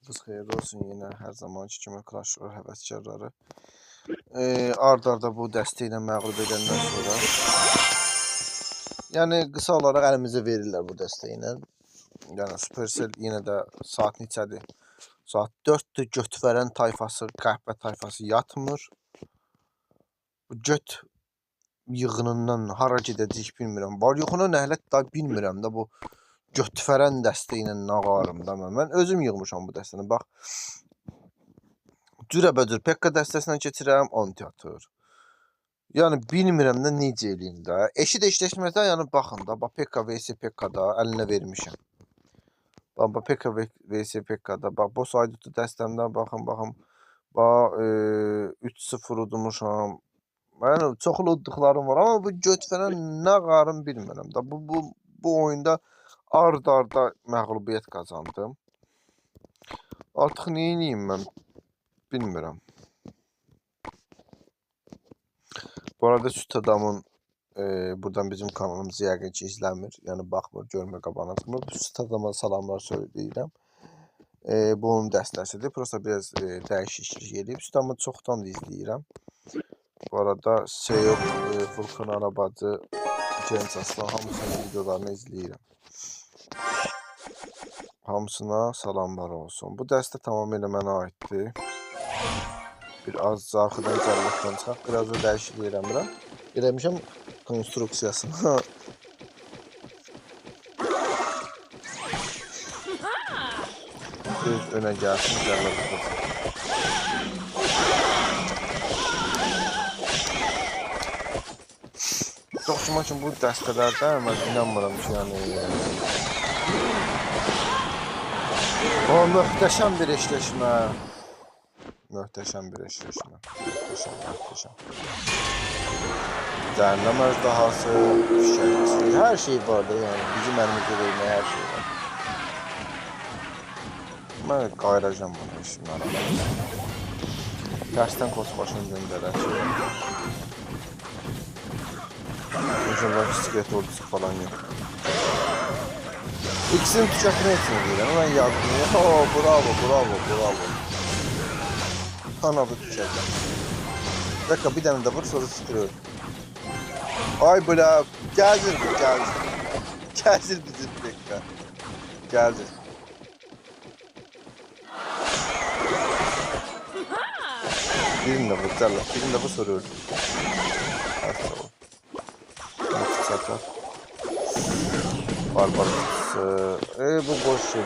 Biz xeyirli olsun yine her zamanki kimi Clash Royale həvəskarları. Ard-arda bu dəstə ilə məğlub edəndən sonra yəni qısa olaraq əlimizə verirlər bu dəstə ilə. Yəni Supercell yenə də saat neçədir? Saat 4-dür. Götverən tayfası, qəhvə tayfası yatmır. Bu göt yığınından hara gedəcək bilmirəm. Var yoxuna nəhlət da bilmirəm də bu götverən dəstə ilə nağarım da mən. Mən özüm yığmışam bu dəstəni. Bax. Cürəbəcür Pekka dəstəsindən keçirəm, anti atır. Yəni bilmirəm də necə eləyim də. Eşid eşləşməzdən yəni baxın da. Bax Pekka vs Pekkada əlinə vermişəm. Bax Pekka vs Pekkada. Bax boss aydutu dəstəmdən baxın. Bax 3-0 udmuşam. Yəni çoxlu udduqlarım var amma bu götverən nə qarım bilmirəm da. Bu oyunda ard-arda məğlubiyyət qazandım. Artıq nə edeyim mən bilmirəm. Bu arada Süt Adamın buradan bizim kanalımızı yəqin ki izləmir. Yəni baxmır, görmür qabağına çıxmır. Süt Adama salamlar söyləyirəm. Bu onun dəstəsidir. Prosta biraz dəyişiklik edib. Süt Adamı çoxdan da izləyirəm. Bu arada Seyok, Furkan Arabacı, Genç Aslan hamısının videolarını izləyirəm. Hamısına salamlar olsun. Bu dəstə tamamilə mənə aiddir. Bir az arxadan cəllatdan çıxaq. Biraz da dəyişiklik eləmirəm. Eləmişəm konstruksiyasını. Düz önə gəlsin, cəllat çıxır. Çox şüman bu dəstələrdən mən inanmıram ki, yəni... O, möhtəşəm bir eşləşmə. Möhtəşəm bir eşləşmə. Möhtəşəm. Cəhənnəm əjdahası, fişəkçi, hər şey var da, yəni bizim əlimizdə verməyə hər şey var. Mən qayıracam bunu işimlərə. Dərsdən kosbaşını göndərək. İnşallah bisiklet ordusu falan yox. İkisini tükətmək üçün deyirəm. Mən yazdım. Bravo. Kanalı tükətəm. Dakika bir dənə də vur, sonra sıkırıyor. Ay bula, gəzir bu, gəzir. Gəzir bizim Pekka. Gəzir. Birini də vur, cəllat. Birini də vur, sonra öldür. Satar. Barbar kutusu. Bu boş şey.